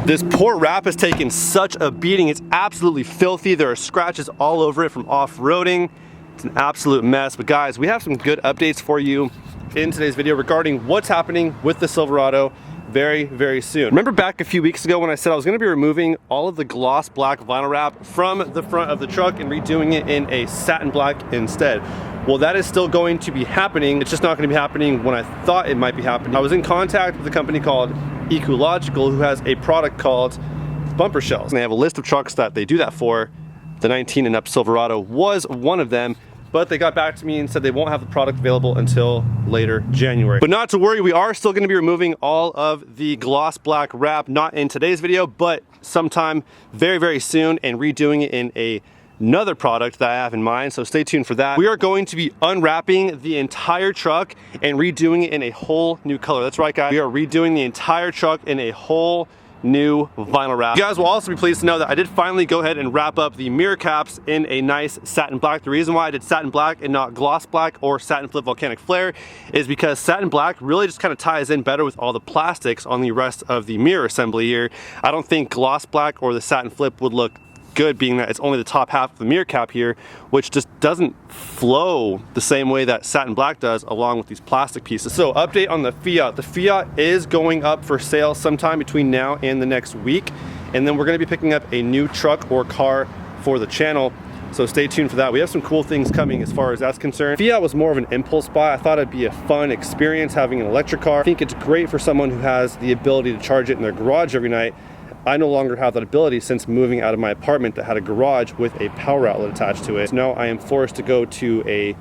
This poor wrap has taken such a beating. It's absolutely filthy. There are scratches all over it from off-roading. It's an absolute mess. But guys, we have some good updates for you in today's video regarding what's happening with the Silverado very, very soon. Remember back a few weeks ago when I said I was gonna be removing all of the gloss black vinyl wrap from the front of the truck and redoing it in a satin black instead? Well, that is still going to be happening. It's just not gonna be happening when I thought it might be happening. I was in contact with a company called Ecological who has a product called bumper shells. And they have a list of trucks that they do that for. The 19 and up Silverado was one of them, but they got back to me and said they won't have the product available until later January. But not to worry, we are still gonna be removing all of the gloss black wrap, not in today's video, but sometime very, very soon, and redoing it in another product that I have in mind, so stay tuned for that. We are going to be unwrapping the entire truck and redoing it in a whole new color. That's right, guys. We are redoing the entire truck in a whole new vinyl wrap. You guys will also be pleased to know that I did finally go ahead and wrap up the mirror caps in a nice satin black. The reason why I did satin black and not gloss black or satin flip volcanic flare is because satin black really just kind of ties in better with all the plastics on the rest of the mirror assembly here. I don't think gloss black or the satin flip would look good, being that it's only the top half of the mirror cap here, which just doesn't flow the same way that satin black does along with these plastic pieces. So update on the Fiat. The Fiat is going up for sale sometime between now and the next week, and then we're going to be picking up a new truck or car for the channel, so stay tuned for that. We have some cool things coming as far as that's concerned. Fiat was more of an impulse buy. I thought it'd be a fun experience having an electric car. I think it's great for someone who has the ability to charge it in their garage every night. I no longer have that ability since moving out of my apartment that had a garage with a power outlet attached to it. So now I am forced to go to a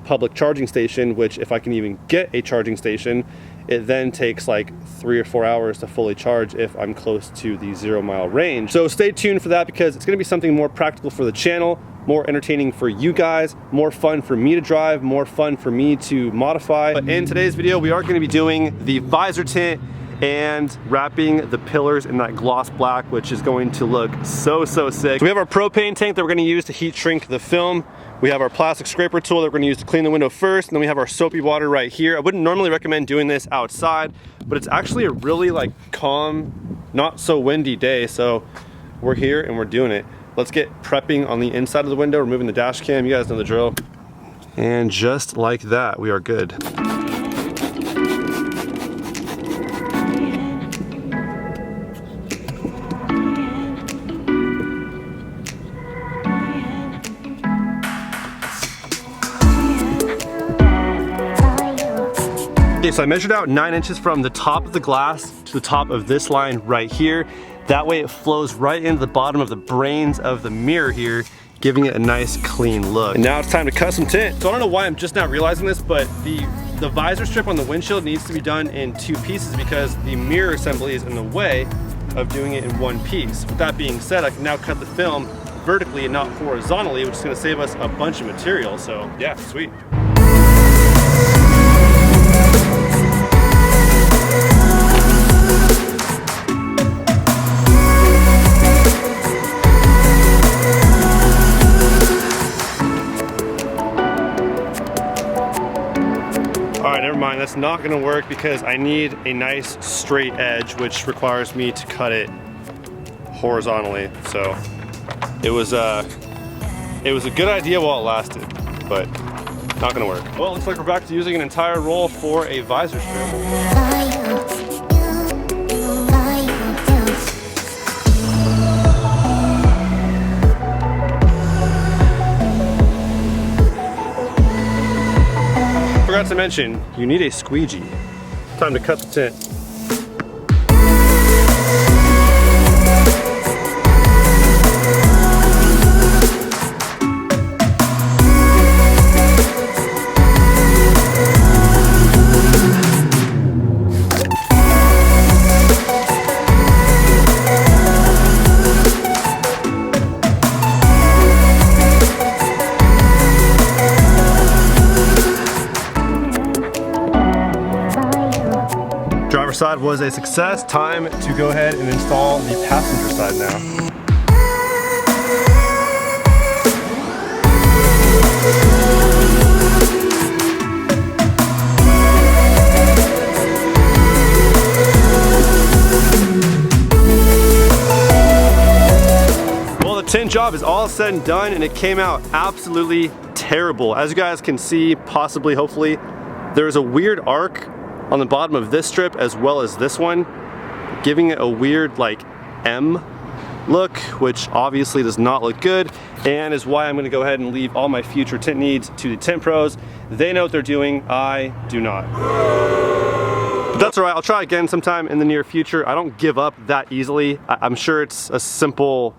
public charging station, which if I can even get a charging station, it then takes like 3 or 4 hours to fully charge if I'm close to the 0 mile range. So stay tuned for that, because it's gonna be something more practical for the channel, more entertaining for you guys, more fun for me to drive, more fun for me to modify. But in today's video, we are gonna be doing the visor tint and wrapping the pillars in that gloss black, which is going to look so sick. So we have our propane tank that we're going to use to heat shrink the film. We have our plastic scraper tool that we're going to use to clean the window first, and then we have our soapy water right here. I wouldn't normally recommend doing this outside, but it's actually a really like calm, not so windy day, so we're here and we're doing it. Let's get prepping on the inside of the window, removing the dash cam. You guys know the drill. And just like that, we are good. Okay, so I measured out 9 inches from the top of the glass to the top of this line right here. That way it flows right into the bottom of the brains of the mirror here, giving it a nice clean look. And now it's time to cut some tint. So I don't know why I'm just not realizing this, but the visor strip on the windshield needs to be done in 2 pieces because the mirror assembly is in the way of doing it in 1 piece. With that being said, I can now cut the film vertically and not horizontally, which is gonna save us a bunch of material, so yeah, sweet. Alright, never mind, that's not gonna work because I need a nice straight edge, which requires me to cut it horizontally. So it was a good idea while it lasted, but not gonna work. Well, it looks like we're back to using an entire roll for a visor strip. Forgot to mention, you need a squeegee. Time to cut the tint. Driver's side was a success. Time to go ahead and install the passenger side now. job is all said and done, and it came out absolutely terrible. As you guys can see, possibly, hopefully, there's a weird arc on the bottom of this strip as well as this one, giving it a weird like M look, which obviously does not look good, and is why I'm going to go ahead and leave all my future tint needs to the tint pros. They know what they're doing, I do not. But that's alright, I'll try again sometime in the near future. I don't give up that easily. I'm sure it's a simple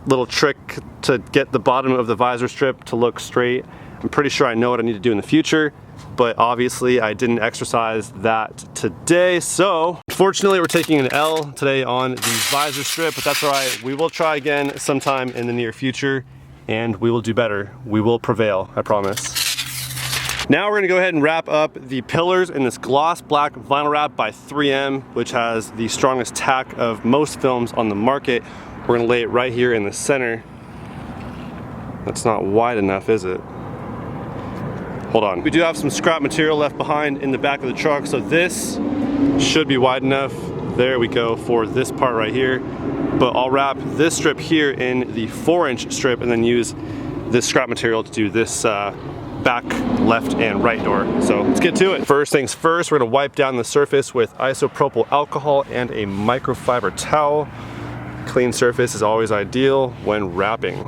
little trick to get the bottom of the visor strip to look straight. I'm pretty sure I know what I need to do in the future, but obviously I didn't exercise that today. So unfortunately we're taking an L today on the visor strip, but that's all right. We will try again sometime in the near future and we will do better. We will prevail, I promise. Now we're gonna go ahead and wrap up the pillars in this gloss black vinyl wrap by 3M, which has the strongest tack of most films on the market. We're gonna lay it right here in the center. That's not wide enough, is it? Hold on. We do have some scrap material left behind in the back of the truck, so this should be wide enough. There we go for this part right here. But I'll wrap this strip here in the 4-inch strip and then use this scrap material to do this back left and right door. So let's get to it. First things first, we're gonna wipe down the surface with isopropyl alcohol and a microfiber towel. Clean surface is always ideal when wrapping.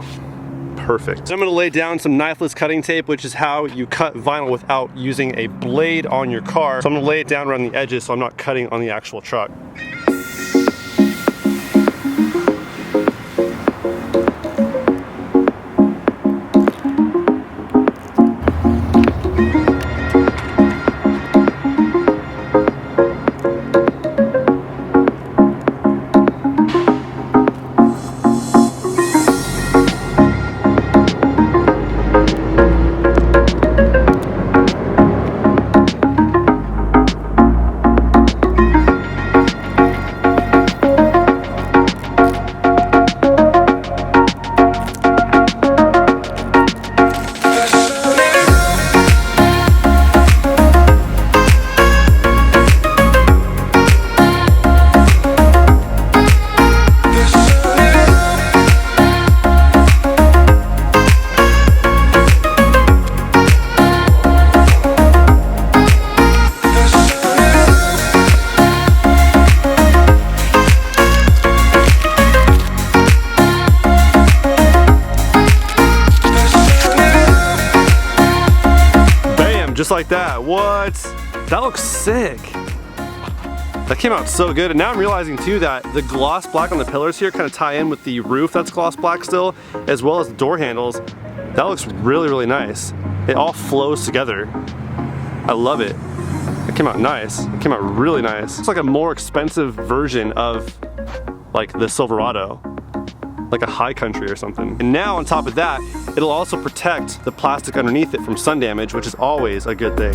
Perfect. So I'm gonna lay down some knifeless cutting tape, which is how you cut vinyl without using a blade on your car. So I'm gonna lay it down around the edges so I'm not cutting on the actual truck. Just like that. What? That looks sick. That came out so good. And now I'm realizing too that the gloss black on the pillars here kind of tie in with the roof that's gloss black still, as well as the door handles. That looks really, really nice. It all flows together. I love it. It came out nice. It came out really nice. It's like a more expensive version of like the Silverado, like a high country or something. And now on top of that, it'll also protect the plastic underneath it from sun damage, which is always a good thing.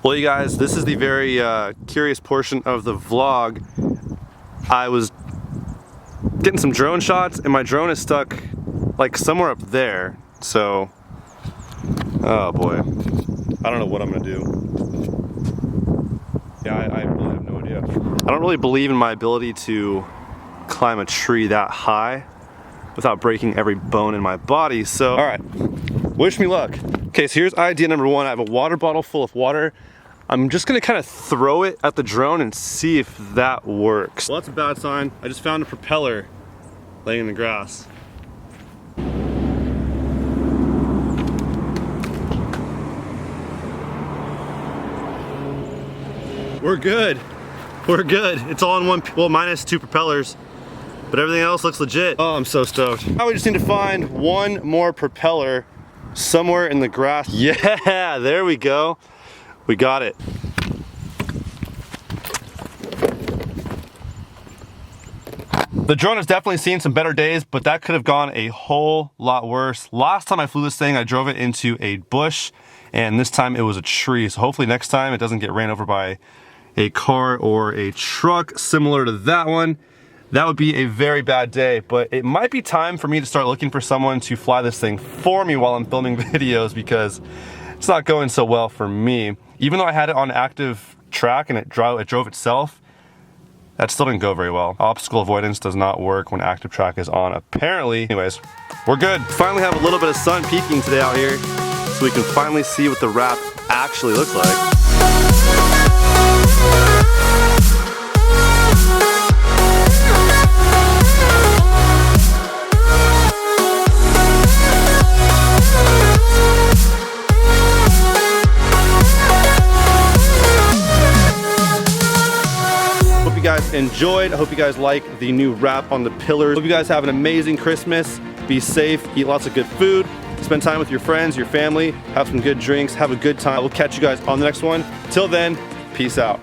Well, you guys, this is the very curious portion of the vlog. I was getting some drone shots and my drone is stuck like somewhere up there. So, oh boy, I don't know what I'm gonna do. Yeah, I really have no idea. I don't really believe in my ability to climb a tree that high without breaking every bone in my body. So, all right, wish me luck. Okay, so here's idea number one. I have a water bottle full of water. I'm just gonna kind of throw it at the drone and see if that works. Well, that's a bad sign. I just found a propeller laying in the grass. We're good. We're good. It's all in one, well, minus 2 propellers, but everything else looks legit. Oh, I'm so stoked. Now we just need to find one more propeller somewhere in the grass. Yeah, there we go. We got it. The drone has definitely seen some better days, but that could have gone a whole lot worse. Last time I flew this thing, I drove it into a bush, and this time it was a tree. So hopefully next time it doesn't get ran over by a car or a truck similar to that one. That would be a very bad day, but it might be time for me to start looking for someone to fly this thing for me while I'm filming videos, because it's not going so well for me. Even though I had it on active track and it drove itself, that still didn't go very well. Obstacle avoidance does not work when active track is on, apparently. Anyways, we're good. Finally have a little bit of sun peeking today out here, so we can finally see what the wrap actually looks like. Guys enjoyed. I hope you guys like the new wrap on the pillars. Hope you guys have an amazing Christmas. Be safe, eat lots of good food, spend time with your friends, your family, have some good drinks, have a good time. We'll catch you guys on the next one. Till then, peace out.